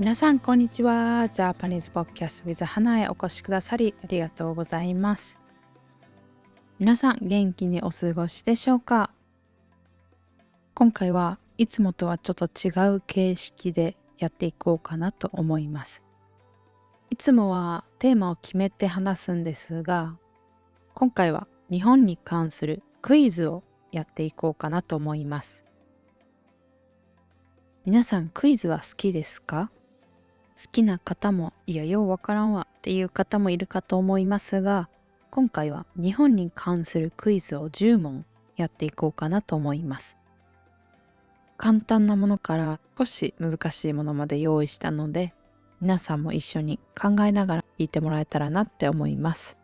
皆さんこんにちは。ジャパニーズポッドキャスト with 花へお越しくださりありがとうございます。皆さん元気にお過ごしでしょうか？今回はいつもとはちょっと違う形式でやっていこうかなと思います。いつもはテーマを決めて話すんですが、今回は日本に関するクイズをやっていこうかなと思います。皆さんクイズは好きですか？好きな方もいやようわからんわっていう方もいるかと思いますが、今回は日本に関するクイズを10問やっていこうかなと思います。簡単なものから少し難しいものまで用意したので、皆さんも一緒に考えながら聞いてもらえたらなって思います。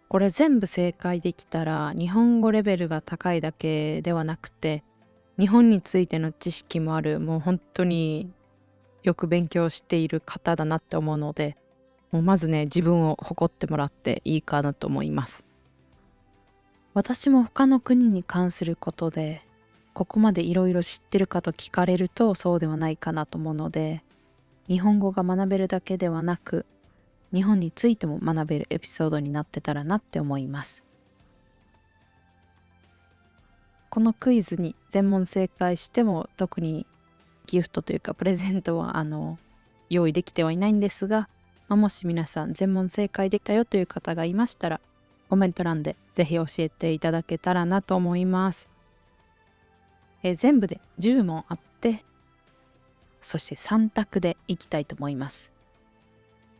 これ全部正解できたら日本語レベルが高いだけではなくて、日本についての知識もある、もう本当によく勉強している方だなって思うので、もうまずね、自分を誇ってもらっていいかなと思います。私も他の国に関することで、ここまでいろいろ知ってるかと聞かれるとそうではないかなと思うので、日本語が学べるだけではなく、日本についても学べるエピソードになってたらなって思います。このクイズに全問正解しても特にギフトというかプレゼントは用意できてはいないんですが、もし皆さん全問正解できたよという方がいましたら、コメント欄でぜひ教えていただけたらなと思います。全部で10問あって、そして3択でいきたいと思います。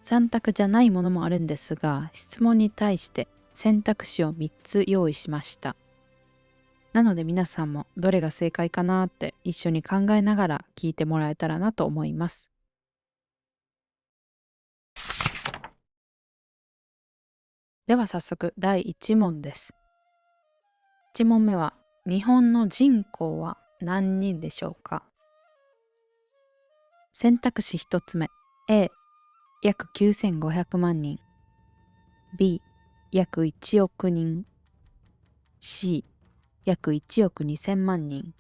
3択じゃないものもあるんですが、質問に対して選択肢を3つ用意しました。なので皆さんもどれが正解かなって一緒に考えながら聞いてもらえたらなと思います。では早速第1問です。1問目は、日本の人口は何人でしょうか？選択肢1つ目、A、約9500万人、B、約1億人、C、約1億2000万人。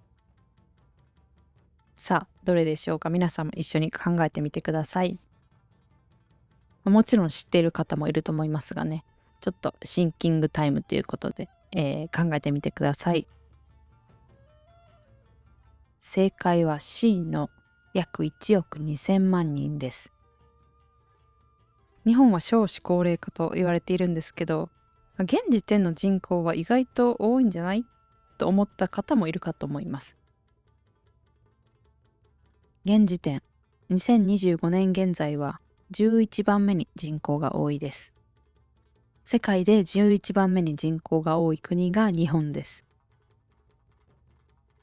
さあ、どれでしょうか？皆さんも一緒に考えてみてください。もちろん知っている方もいると思いますがね、ちょっとシンキングタイムということで、考えてみてください。正解は C の約1億2000万人です。日本は少子高齢化と言われているんですけど、現時点の人口は意外と多いんじゃないと思った方もいるかと思います。現時点、2025年現在は11番目に人口が多いです。世界で11番目に人口が多い国が日本です。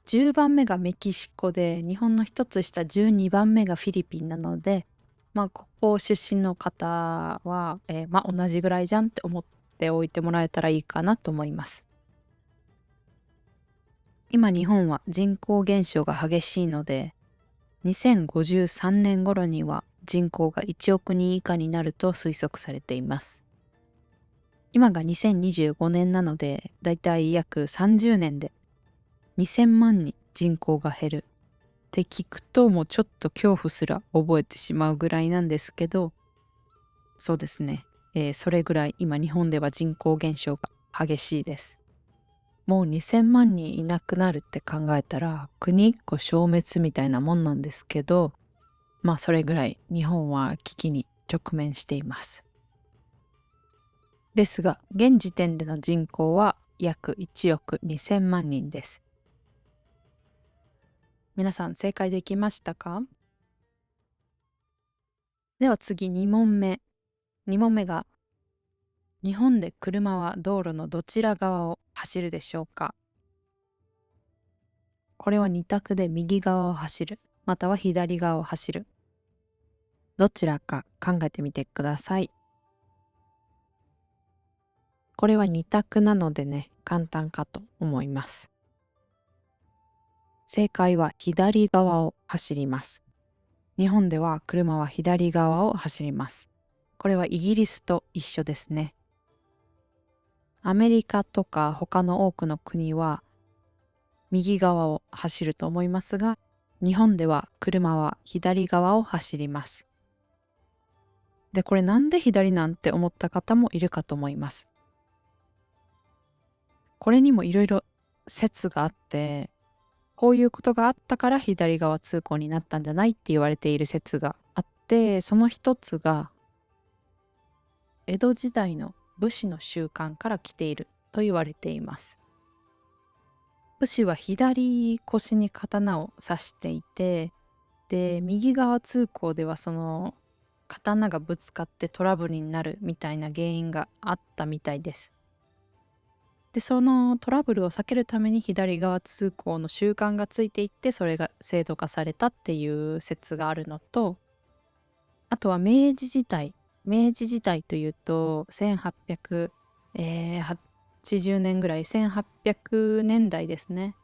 10番目がメキシコで、日本の一つ下12番目がフィリピンなので、ここ出身の方は、同じぐらいじゃんって思っておいてもらえたらいいかなと思います。今日本は人口減少が激しいので、2053年頃には人口が1億人以下になると推測されています。今が2025年なので、だいたい約30年で2000万に人口が減るって聞くと、もうちょっと恐怖すら覚えてしまうぐらいなんですけど、そうですね、それぐらい今日本では人口減少が激しいです。もう2000万人いなくなるって考えたら国一個消滅みたいなもんなんですけど、それぐらい日本は危機に直面しています。ですが現時点での人口は約1億2000万人です。皆さん正解できましたか？では次2問目。2問目が、日本で車は道路のどちら側を走るでしょうか？これは2択で右側を走る、または左側を走る。どちらか考えてみてください。これは2択なのでね、簡単かと思います。正解は左側を走ります。日本では車は左側を走ります。これはイギリスと一緒ですね。アメリカとか他の多くの国は右側を走ると思いますが、日本では車は左側を走ります。で、これなんで左なんて思った方もいるかと思います。これにもいろいろ説があって、こういうことがあったから左側通行になったんじゃないって言われている説があって、その一つが江戸時代の武士の習慣から来ていると言われています。武士は左腰に刀を刺していて、で、右側通行ではその刀がぶつかってトラブルになるみたいな原因があったみたいです。で、そのトラブルを避けるために左側通行の習慣がついていって、それが制度化されたっていう説があるのと、あとは明治時代。明治時代というと、1880年ぐらい、1800年代ですね。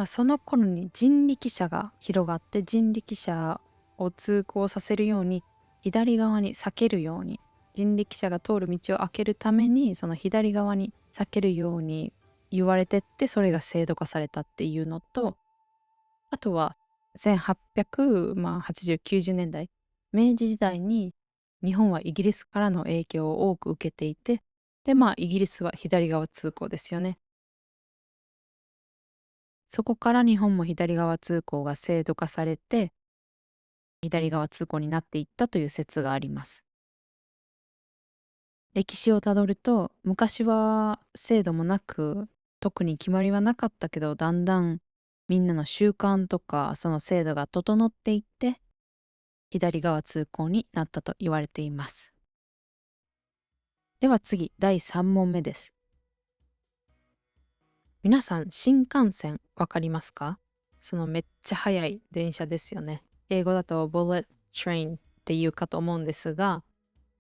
その頃に人力車が広がって、人力車を通行させるように、左側に避けるように、人力車が通る道を開けるために、その左側に避けるように言われてって、それが制度化されたっていうのと、あとは1880、90年代、明治時代に日本はイギリスからの影響を多く受けていて、で、イギリスは左側通行ですよね。そこから日本も左側通行が制度化されて、左側通行になっていったという説があります。歴史をたどると、昔は制度もなく、特に決まりはなかったけど、だんだんみんなの習慣とか、その制度が整っていって、左側通行になったと言われています。では次、第3問目です。皆さん、新幹線わかりますか？そのめっちゃ速い電車ですよね。英語だと bullet train っていうかと思うんですが、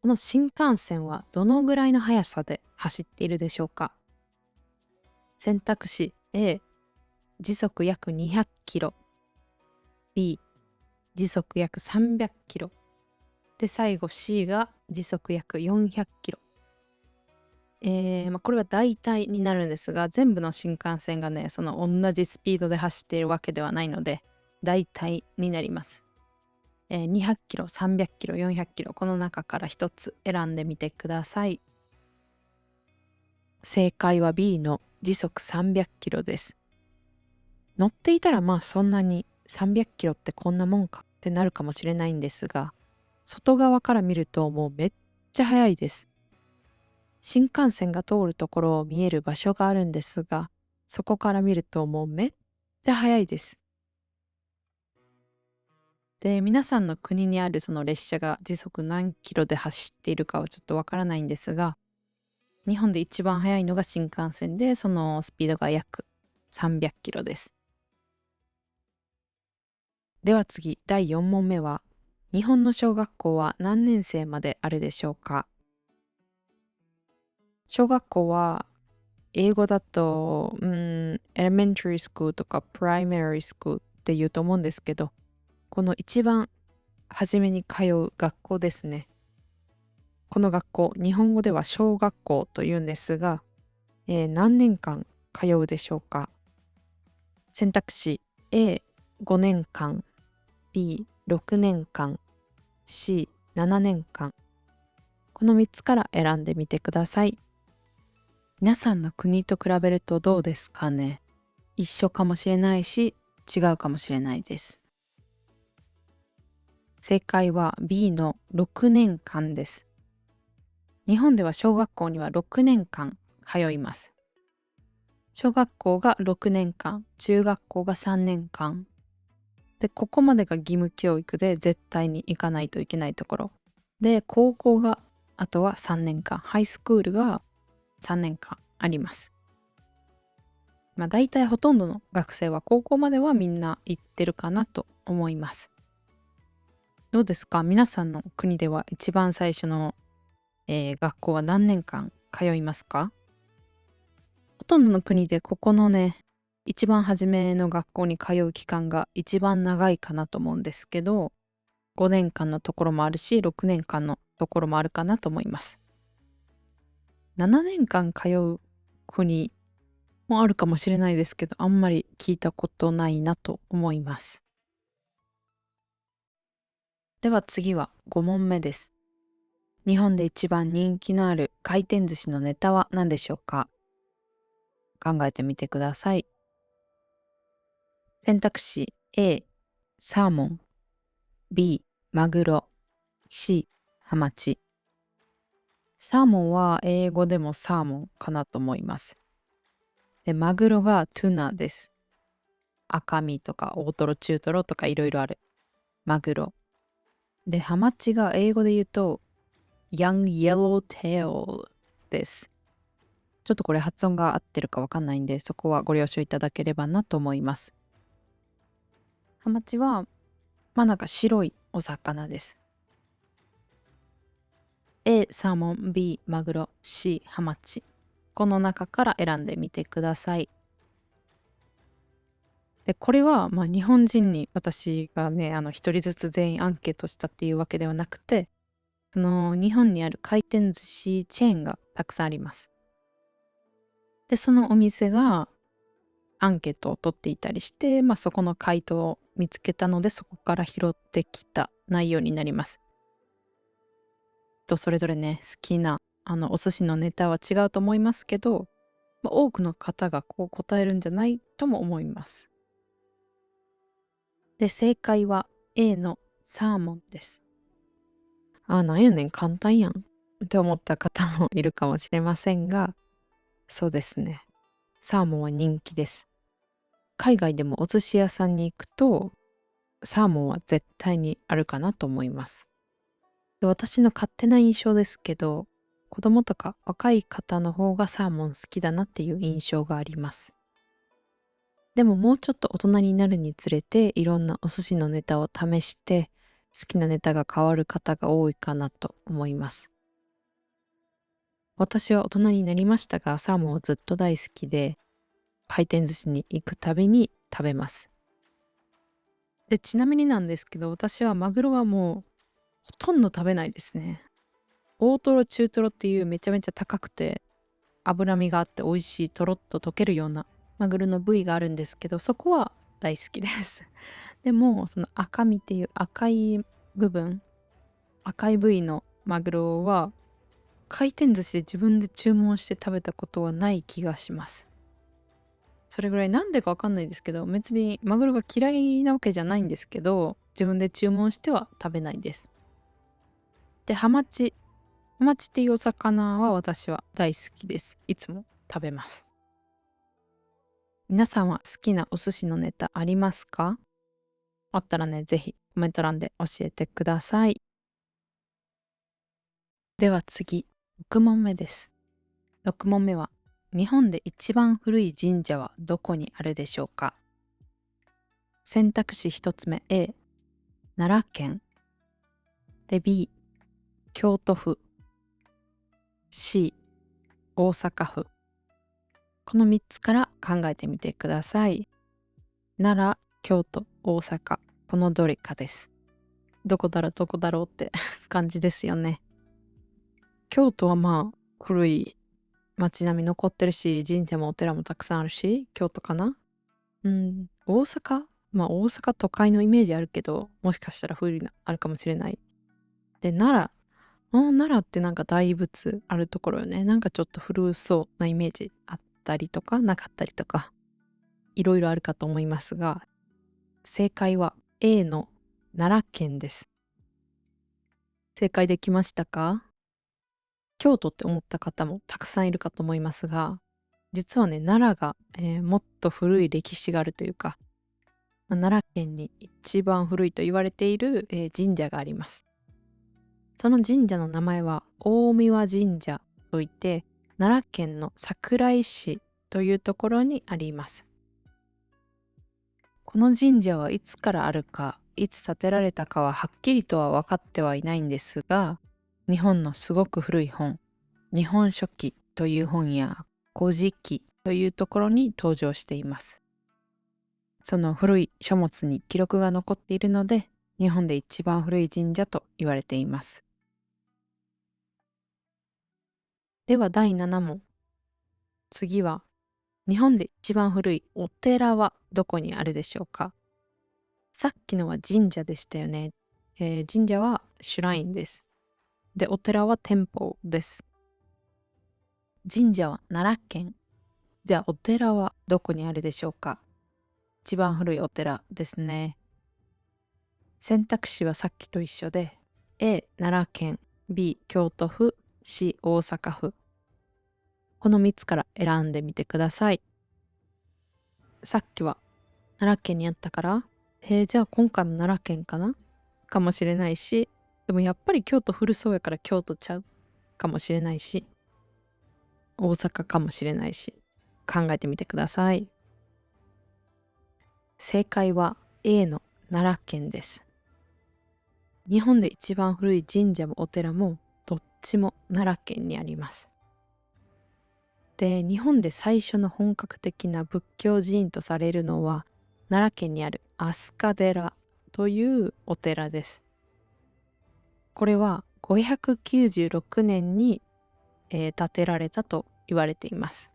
この新幹線はどのぐらいの速さで走っているでしょうか？選択肢 A、時速約200キロ。B、時速約300キロ。で、最後 C が時速約400キロ。これは大体になるんですが、全部の新幹線がね、その同じスピードで走っているわけではないので、大体になります。200キロ、300キロ、400キロ、この中から一つ選んでみてください。正解は B の時速300キロです。乗っていたらそんなに300キロってこんなもんかってなるかもしれないんですが、外側から見るともうめっちゃ速いです。新幹線が通るところを見える場所があるんですが、そこから見るともうめっちゃ速いです。で、皆さんの国にあるその列車が時速何キロで走っているかはちょっとわからないんですが、日本で一番速いのが新幹線で、そのスピードが約300キロです。では次、第4問目は、日本の小学校は何年生まであるでしょうか？小学校は英語だと、elementary school とか primary school って言うと思うんですけど、この一番初めに通う学校ですね。この学校、日本語では小学校と言うんですが、何年間通うでしょうか？選択肢 A、5年間、B、6年間、C、7年間。この3つから選んでみてください。皆さんの国と比べるとどうですかね？一緒かもしれないし、違うかもしれないです。正解は B の6年間です。日本では小学校には6年間通います。小学校が6年間、中学校が3年間。で、ここまでが義務教育で絶対に行かないといけないところ。で、高校があとは3年間、ハイスクールが3年間あります。大体ほとんどの学生は高校まではみんな行ってるかなと思います。どうですか？皆さんの国では一番最初の、学校は何年間通いますか？ほとんどの国でここのね、一番初めの学校に通う期間が一番長いかなと思うんですけど、5年間のところもあるし、6年間のところもあるかなと思います。7年間通う国もあるかもしれないですけど、あんまり聞いたことないなと思います。では次は5問目です。日本で一番人気のある回転寿司のネタは何でしょうか？考えてみてください。選択肢 A、サーモン、B、マグロ、C、ハマチ。サーモンは英語でもサーモンかなと思います。で、マグロがトゥナです。赤身とか大トロ、中トロとかいろいろある。マグロ。で、ハマチが英語で言うと、Young Yellowtail です。ちょっとこれ発音が合ってるかわかんないんで、そこはご了承いただければなと思います。ハマチは、なんか白いお魚です。A、サーモン、B、マグロ、C、ハマチ。この中から選んでみてください。で、これは、日本人に私がね、一人ずつ全員アンケートしたっていうわけではなくて、日本にある回転寿司チェーンがたくさんあります。で、そのお店がアンケートを取っていたりして、そこの回答を見つけたので、そこから拾ってきた内容になります。それぞれね、好きな、お寿司のネタは違うと思いますけど、多くの方がこう答えるんじゃないとも思います。で、正解は A のサーモンです。なんやねん、簡単やんって思った方もいるかもしれませんが、そうですね。サーモンは人気です。海外でもお寿司屋さんに行くと、サーモンは絶対にあるかなと思います。で、私の勝手な印象ですけど、子供とか若い方の方がサーモン好きだなっていう印象があります。でももうちょっと大人になるにつれていろんなお寿司のネタを試して好きなネタが変わる方が多いかなと思います。私は大人になりましたがサーモンはずっと大好きで回転寿司に行くたびに食べます。で、ちなみになんですけど私はマグロはもうほとんど食べないですね。大トロ中トロっていうめちゃめちゃ高くて脂身があって美味しいとろっと溶けるようなマグロの部位があるんですけどそこは大好きです。でもその赤身っていう部分赤い部位のマグロは回転寿司で自分で注文して食べたことはない気がします。それぐらいなんでかわかんないですけど別にマグロが嫌いなわけじゃないんですけど自分で注文しては食べないです。で、ハマチっていうお魚は私は大好きです。いつも食べます。皆さんは好きなお寿司のネタありますか？あったらね、ぜひコメント欄で教えてください。では次、6問目です。6問目は、日本で一番古い神社はどこにあるでしょうか？選択肢1つ目 A、奈良県。で B、京都府。C、大阪府。この3つから考えてみてください。奈良、京都、大阪。このどれかです。どこだろうどこだろうって感じですよね。京都は古い街並み残ってるし、神社もお寺もたくさんあるし、京都かな。大阪大阪都会のイメージあるけど、もしかしたら古いのあるかもしれない。で、奈良ってなんか大仏あるところよね。なんかちょっと古そうなイメージあったりとか、なかったりとか、いろいろあるかと思いますが、正解は A の奈良県です。正解できましたか？京都って思った方もたくさんいるかと思いますが、実はね、奈良が、もっと古い歴史があるというか、奈良県に一番古いと言われている、神社があります。その神社の名前は大神神社といって、奈良県の桜井市というところにあります。この神社はいつからあるか、いつ建てられたかははっきりとは分かってはいないんですが、日本のすごく古い本、日本書紀という本や古事記というところに登場しています。その古い書物に記録が残っているので、日本で一番古い神社と言われています。では第7問。次は日本で一番古いお寺はどこにあるでしょうか？さっきのは神社でしたよね。神社はシュラインです。で、お寺はテンポです。神社は奈良県。じゃあお寺はどこにあるでしょうか？一番古いお寺ですね。選択肢はさっきと一緒で、A、奈良県、B、京都府、C、大阪府。この3つから選んでみてください。さっきは奈良県にあったから、じゃあ今回も奈良県かなかもしれないし、でもやっぱり京都古そうやから京都ちゃうかもしれないし、大阪かもしれないし、考えてみてください。正解は A の奈良県です。日本で一番古い神社もお寺もどっちも奈良県にあります。で、日本で最初の本格的な仏教寺院とされるのは奈良県にある飛鳥寺というお寺です。これは596年に、建てられたと言われています。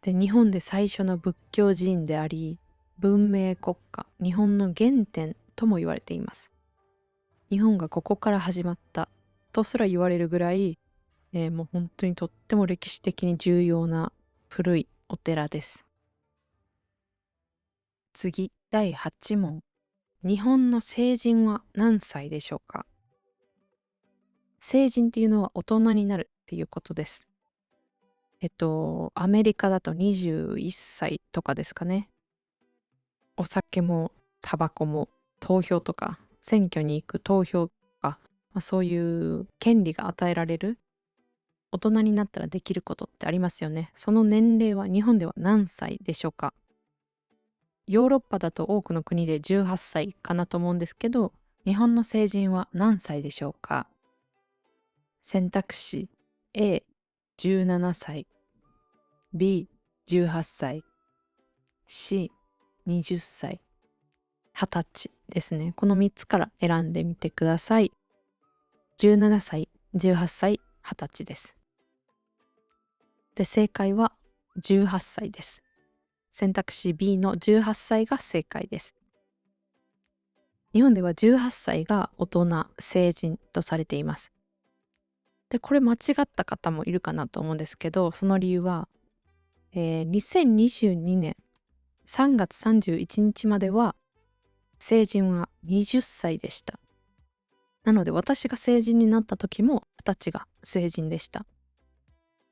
で、日本で最初の仏教寺院であり、文明国家、日本の原点とも言われています。日本がここから始まったとすら言われるぐらい、もう本当にとっても歴史的に重要な古いお寺です。次、第8問。日本の成人は何歳でしょうか？成人っていうのは大人になるっていうことです。アメリカだと21歳とかですかね。お酒もタバコも投票とか選挙に行く投票とか、そういう権利が与えられる大人になったらできることってありますよね。その年齢は日本では何歳でしょうか？ヨーロッパだと多くの国で18歳かなと思うんですけど、日本の成人は何歳でしょうか？選択肢 A、17歳、B、18歳、C、20歳、20歳ですね。この3つから選んでみてください。17歳、18歳、20歳です。で、正解は18歳です。選択肢 B の18歳が正解です。日本では18歳が大人、成人とされています。で、これ間違った方もいるかなと思うんですけど、その理由は、2022年3月31日までは成人は20歳でした。なので私が成人になった時も20歳が成人でした。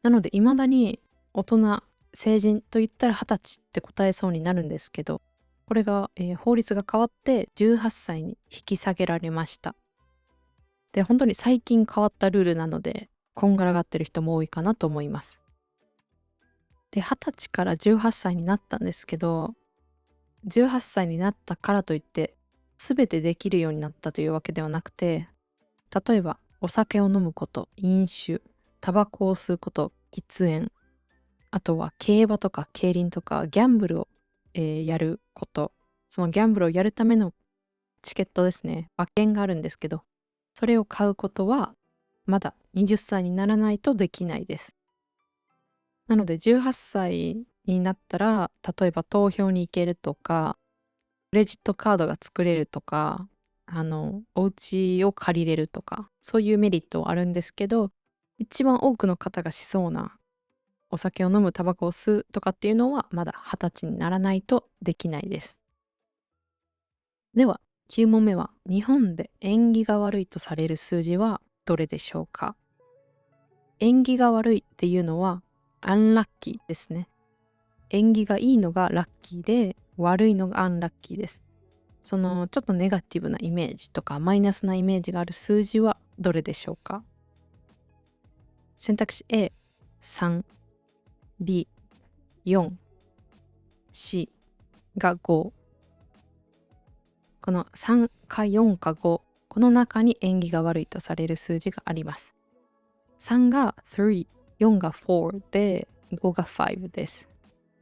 なので未だに大人、成人と言ったら20歳って答えそうになるんですけど、これが、法律が変わって18歳に引き下げられました。で、本当に最近変わったルールなので、こんがらがってる人も多いかなと思います。で、20歳から18歳になったんですけど、18歳になったからといって、全てできるようになったというわけではなくて、例えばお酒を飲むこと、飲酒、タバコを吸うこと、喫煙、あとは競馬とか競輪とかギャンブルを、やること、そのギャンブルをやるためのチケットですね、馬券があるんですけど、それを買うことはまだ20歳にならないとできないです。なので18歳になったら、例えば投票に行けるとか、クレジットカードが作れるとか、お家を借りれるとか、そういうメリットはあるんですけど、一番多くの方がしそうな、お酒を飲む、タバコを吸うとかっていうのは、まだ20歳にならないとできないです。では、9問目は、日本で縁起が悪いとされる数字はどれでしょうか？縁起が悪いっていうのは、アンラッキーですね。縁起がいいのがラッキーで、悪いのがアンラッキーです。そのちょっとネガティブなイメージとかマイナスなイメージがある数字はどれでしょうか？選択肢 A、3、B、4、C が5。この3か4か5、この中に縁起が悪いとされる数字があります。3が3、4が4で、5が5です。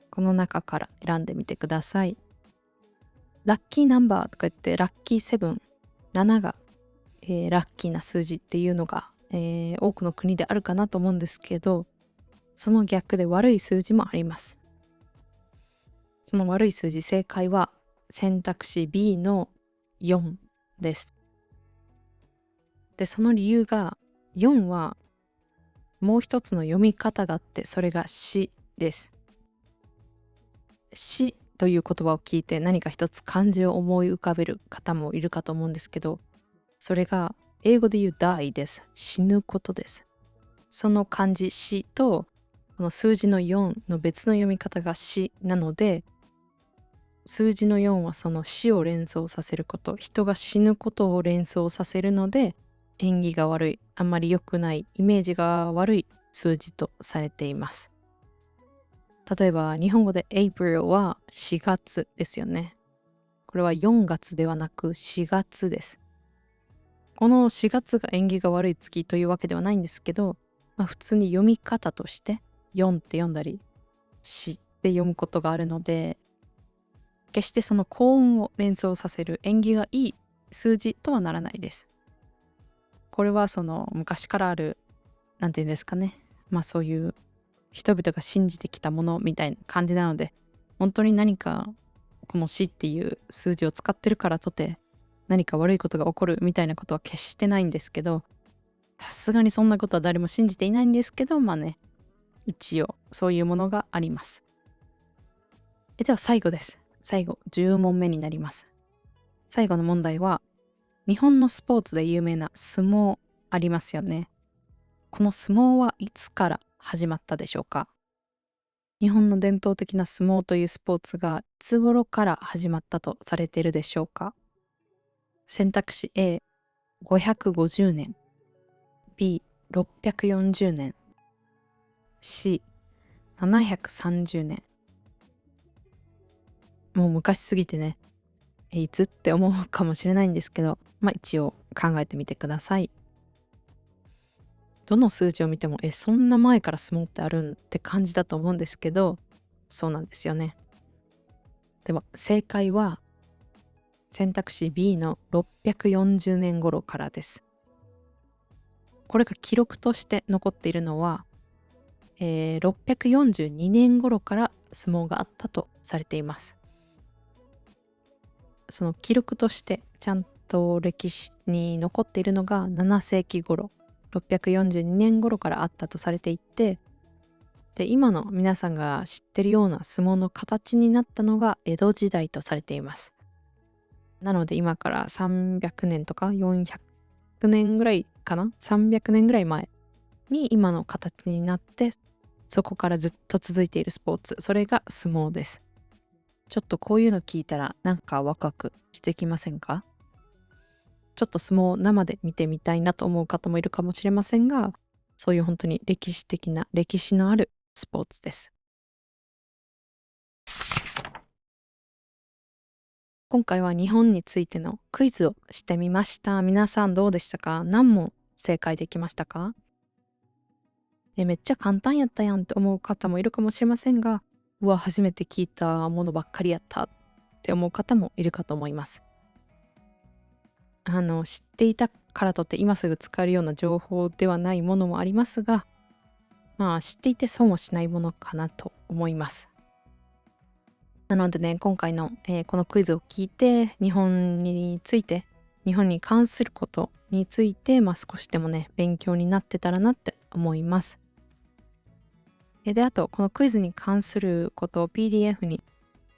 この中から選んでみてください。ラッキーナンバーとか言って、ラッキーセブン、7が、ラッキーな数字っていうのが、多くの国であるかなと思うんですけど、その逆で悪い数字もあります。その悪い数字、正解は選択肢 B の4です。で、その理由が4はもう一つの読み方があって、それが死です。死という言葉を聞いて何か一つ漢字を思い浮かべる方もいるかと思うんですけど、それが英語で言う die です。死ぬことです。その漢字死とこの数字の4の別の読み方が死なので、数字の4はその死を連想させること、人が死ぬことを連想させるので、縁起が悪い、あんまり良くない、イメージが悪い数字とされています。例えば日本語で April は4月ですよね。これは4月ではなく4月です。この4月が縁起が悪い月というわけではないんですけど、普通に読み方として4って読んだり死って読むことがあるので、決してその幸運を連想させる縁起がいい数字とはならないです。これはその昔からある、なんていうんですかね。そういう人々が信じてきたものみたいな感じなので、本当に何かこの死っていう数字を使ってるからとて何か悪いことが起こるみたいなことは決してないんですけど、さすがにそんなことは誰も信じていないんですけど、一応そういうものがあります。では最後です。最後10問目になります。最後の問題は、日本のスポーツで有名な相撲ありますよね。この相撲はいつから始まったでしょうか？日本の伝統的な相撲というスポーツがいつ頃から始まったとされているでしょうか？選択肢 A、550年、B、640年、C、730年。もう昔すぎてね、いつって思うかもしれないんですけど、一応考えてみてください。どの数字を見ても、そんな前から相撲ってあるんって感じだと思うんですけど、そうなんですよね。では、正解は選択肢 B の640年頃からです。これが記録として残っているのは、642年頃から相撲があったとされています。その記録としてちゃんと歴史に残っているのが7世紀頃、642年頃からあったとされていて、で、今の皆さんが知ってるような相撲の形になったのが江戸時代とされています。なので今から300年とか400年ぐらいかな ?300 年ぐらい前に今の形になって、そこからずっと続いているスポーツ、それが相撲です。ちょっとこういうの聞いたらなんかワクワクしてきませんか？ちょっと相撲を生で見てみたいなと思う方もいるかもしれませんが、そういう本当に歴史的な歴史のあるスポーツです。今回は日本についてのクイズをしてみました。皆さんどうでしたか？何問正解できましたか？めっちゃ簡単やったやんって思う方もいるかもしれませんが、うわ、初めて聞いたものばっかりやったって思う方もいるかと思います。知っていたからとって今すぐ使えるような情報ではないものもありますが、知っていて損をしないものかなと思います。なのでね、今回の、このクイズを聞いて、日本について、日本に関することについて、少しでもね、勉強になってたらなって思います。で、あと、このクイズに関することを PDF に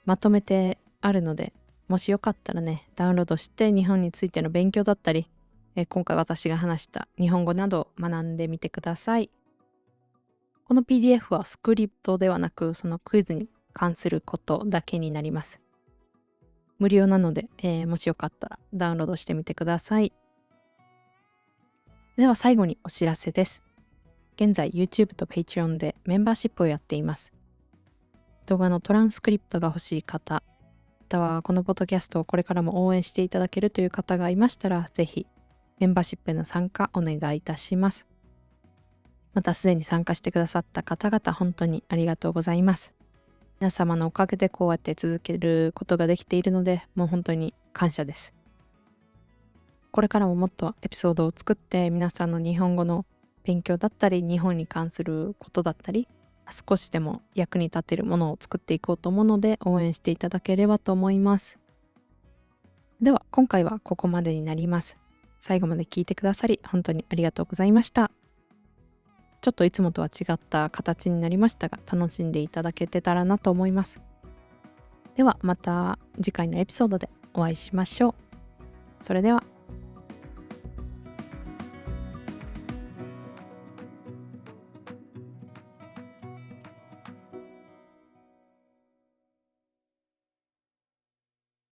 まとめてあるので、もしよかったらね、ダウンロードして日本についての勉強だったり、今回私が話した日本語などを学んでみてください。この PDF はスクリプトではなく、そのクイズに関することだけになります。無料なので、もしよかったらダウンロードしてみてください。では最後にお知らせです。現在 YouTube と Patreon でメンバーシップをやっています。動画のトランスクリプトが欲しい方、またはこのポッドキャストをこれからも応援していただけるという方がいましたら、ぜひメンバーシップへの参加お願いいたします。またすでに参加してくださった方々、本当にありがとうございます。皆様のおかげでこうやって続けることができているので、もう本当に感謝です。これからももっとエピソードを作って皆さんの日本語の勉強だったり、日本に関することだったり、少しでも役に立てるものを作っていこうと思うので応援していただければと思います。では今回はここまでになります。最後まで聞いてくださり本当にありがとうございました。ちょっといつもとは違った形になりましたが楽しんでいただけてたらなと思います。ではまた次回のエピソードでお会いしましょう。それでは。